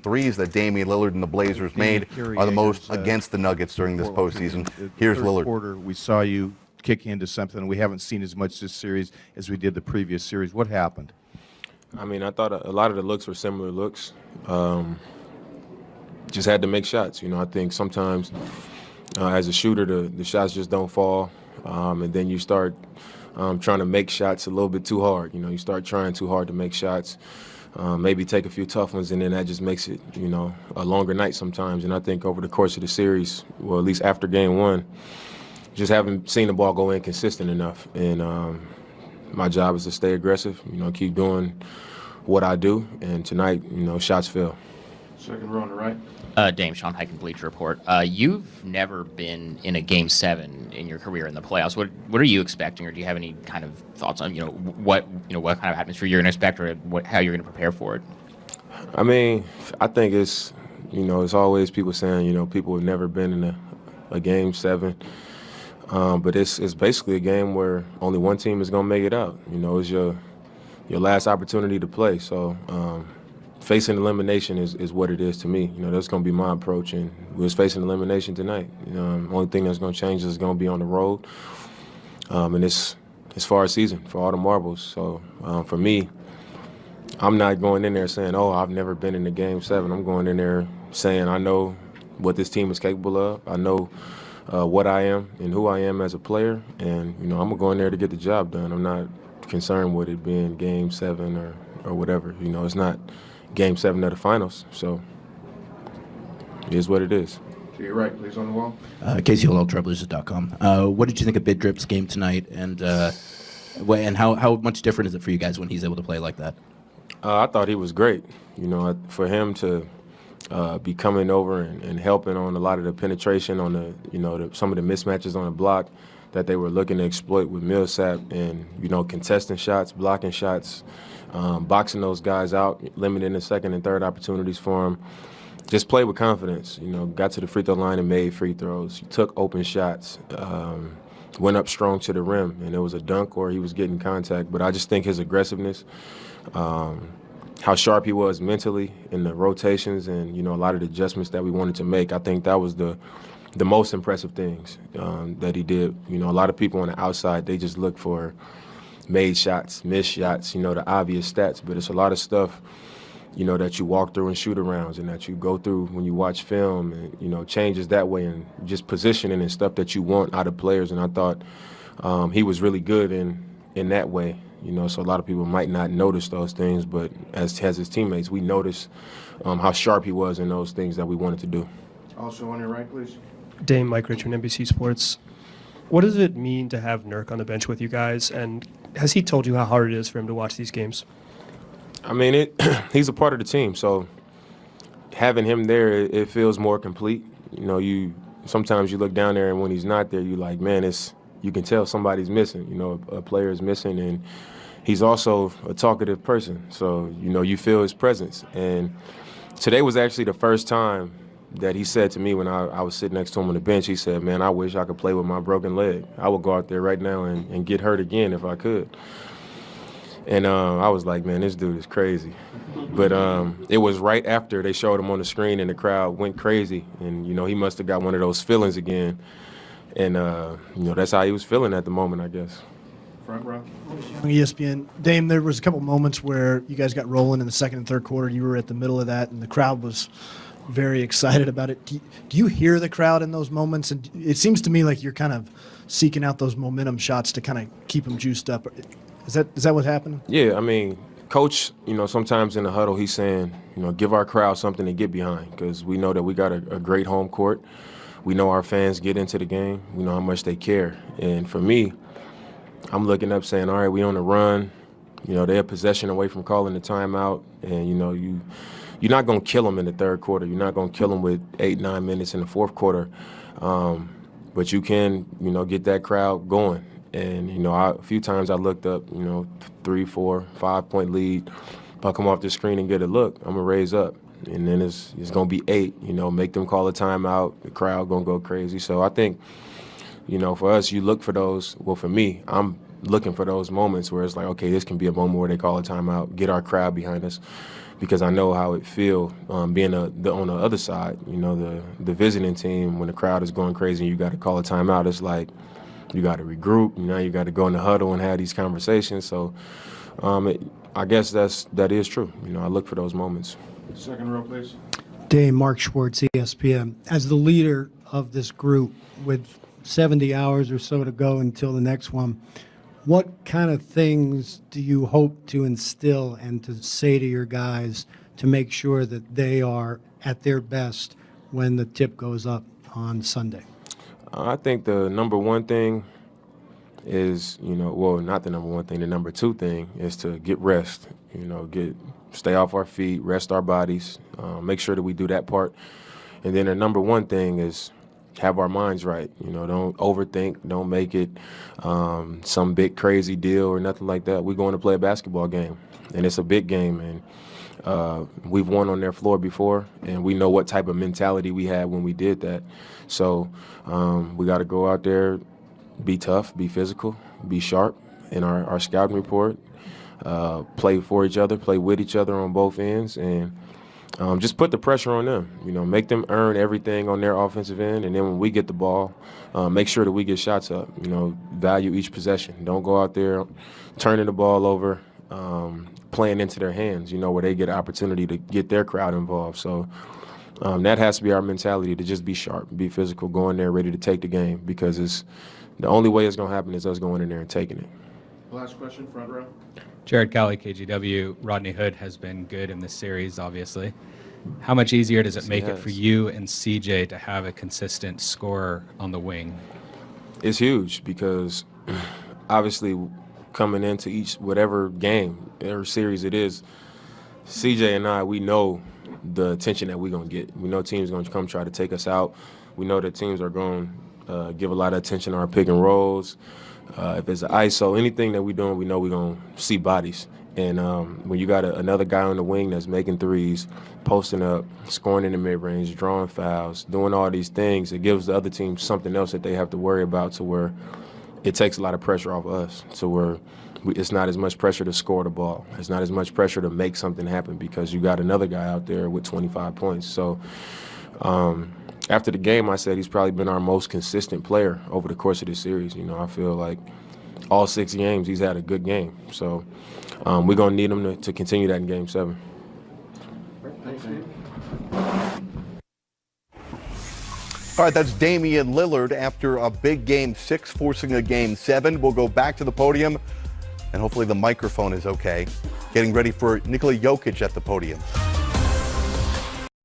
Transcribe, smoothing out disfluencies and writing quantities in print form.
threes that Damian Lillard and the Blazers made are the most against the Nuggets during this postseason. Here's Lillard. Quarter, we saw you kick into something we haven't seen as much this series as we did the previous series. What happened? I mean, I thought a lot of the looks were similar looks. Just had to make shots. I think sometimes as a shooter, the shots just don't fall, and then you start trying to make shots a little bit too hard. You start trying too hard to make shots. Maybe take a few tough ones, and then that just makes it, a longer night sometimes. And I think over the course of the series, well, at least after game one, just haven't seen the ball go in consistent enough. And my job is to stay aggressive, keep doing what I do. And tonight, shots fell. Second row on the right. Dame, Sean Highkin, Bleacher Report. You've never been in a Game 7 in your career in the playoffs. What are you expecting, or do you have any kind of thoughts on what kind of atmosphere you're going to expect, or how you're going to prepare for it? I mean, I think it's it's always people saying people have never been in a Game 7, but it's basically a game where only one team is going to make it out. It's your last opportunity to play. So. Facing elimination is what it is to me. That's going to be my approach, and we was facing elimination tonight. Only thing that's going to change is going to be on the road, and it's far season for all the marbles. So for me, I'm not going in there saying, "Oh, I've never been in a Game 7." I'm going in there saying I know what this team is capable of. I know what I am and who I am as a player, and I'm gonna go in there to get the job done. I'm not concerned with it being Game 7 or whatever. It's not Game 7 of the finals, so it is what it is. To your right, please, on the wall. KCLLTrailblazers.com. What did you think of Big Drip's game tonight, and how much different is it for you guys when he's able to play like that? I thought he was great. For him to be coming over and helping on a lot of the penetration on some of the mismatches on the block that they were looking to exploit with Millsap, and contesting shots, blocking shots. Boxing those guys out, limiting the second and third opportunities for him. Just play with confidence. Got to the free throw line and made free throws. He took open shots, went up strong to the rim, and it was a dunk or he was getting contact. But I just think his aggressiveness, how sharp he was mentally in the rotations, and a lot of the adjustments that we wanted to make. I think that was the most impressive things that he did. A lot of people on the outside, they just look for made shots, missed shots, the obvious stats. But it's a lot of stuff, that you walk through in shoot-arounds and that you go through when you watch film, and, changes that way, and just positioning and stuff that you want out of players. And I thought he was really good in that way, so a lot of people might not notice those things, but as his teammates, we noticed how sharp he was in those things that we wanted to do. Also on your right, please. Dame, Mike Richard, NBC Sports. What does it mean to have Nurk on the bench with you guys, and has he told you how hard it is for him to watch these games? I mean, he's a part of the team, so having him there, it feels more complete. Sometimes you look down there, and when he's not there, you're like, man, you can tell somebody's missing. A player is missing, and he's also a talkative person, so you feel his presence. And today was actually the first time that he said to me when I was sitting next to him on the bench. He said, man, I wish I could play with my broken leg. I would go out there right now and get hurt again if I could. And I was like, man, this dude is crazy. But it was right after they showed him on the screen and the crowd went crazy. And, he must have got one of those feelings again. And, that's how he was feeling at the moment, I guess. Front row. ESPN. Dame, there was a couple moments where you guys got rolling in the second and third quarter. You were at the middle of that, and the crowd was very excited about it. Do you hear the crowd in those moments? And it seems to me like you're kind of seeking out those momentum shots to kind of keep them juiced up. Is that what happened? Yeah, I mean, Coach, sometimes in the huddle he's saying, give our crowd something to get behind, because we know that we got a great home court. We know our fans get into the game. We know how much they care. And for me, I'm looking up saying, all right, we on the run. They're a possession away from calling the timeout, and, you're not going to kill them in the third quarter. You're not going to kill them with 8-9 minutes in the fourth quarter. But you can, get that crowd going. And, a few times I looked up, 3, 4, 5-point lead. If I come off the screen and get a look, I'm going to raise up. And then it's going to be 8, make them call a timeout. The crowd going to go crazy. So I think, for us, you look for those. Well, for me, I'm looking for those moments where it's like, okay, this can be a moment where they call a timeout, get our crowd behind us. because I know how it feels being on the other side. You know, the visiting team, when the crowd is going crazy and you got to call a timeout, it's like you got to regroup. You know, you got to go in the huddle and have these conversations. So I guess that is true. You know, I look for those moments. Second row, please. Dave, Mark Schwartz, ESPN. As the leader of this group, with 70 hours or so to go until the next one, what kind of things do you hope to instill and to say to your guys to make sure that they are at their best when the tip goes up on Sunday? I think the number one thing is, you know, well, not the number one thing. The number two thing is to get rest. You know, stay off our feet, rest our bodies, make sure that we do that part. And then the number one thing is have our minds right. You know, don't overthink, don't make it some big crazy deal or nothing like that. We're going to play a basketball game, and it's a big game, and we've won on their floor before, and we know what type of mentality we had when we did that. So we got to go out there, be tough, be physical, be sharp in our scouting report, play for each other, play with each other on both ends, and just put the pressure on them. You know, make them earn everything on their offensive end, and then when we get the ball, make sure that we get shots up. You know, value each possession. Don't go out there turning the ball over, playing into their hands, you know, where they get an opportunity to get their crowd involved. So that has to be our mentality, to just be sharp, be physical, go in there ready to take the game, because it's the only way it's going to happen is us going in there and taking it. Last question, front row. Jared Cowley, KGW. Rodney Hood has been good in this series, obviously. How much easier does it make it for you and CJ to have a consistent scorer on the wing? It's huge, because obviously coming into whatever game or series it is, CJ and I, we know the attention that we're going to get. We know teams are going to come try to take us out. We know that teams are going to give a lot of attention to our pick and rolls. If it's an ISO, anything that we're doing, we know we're going to see bodies. And when you got another guy on the wing that's making threes, posting up, scoring in the mid-range, drawing fouls, doing all these things, it gives the other team something else that they have to worry about, to where it takes a lot of pressure off of us, to where it's not as much pressure to score the ball. It's not as much pressure to make something happen, because you got another guy out there with 25 points. So after the game, I said he's probably been our most consistent player over the course of this series. You know, I feel like all 6 games he's had a good game. So we're going to need him to continue that in Game 7. Thanks, Steve. All right, that's Damian Lillard after a big Game 6, forcing a Game 7. We'll go back to the podium, and hopefully the microphone is okay. Getting ready for Nikola Jokic at the podium.